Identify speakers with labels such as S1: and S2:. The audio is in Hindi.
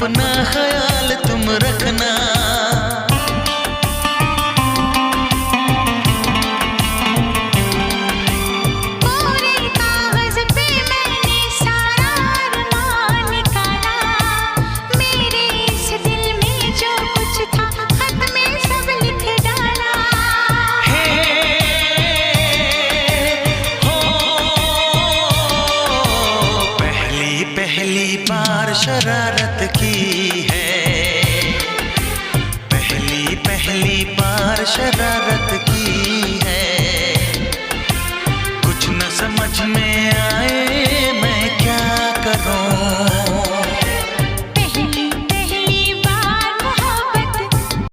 S1: अपना ख्याल तुम रखना। पहली बार शरारत की है, पहली बार शरारत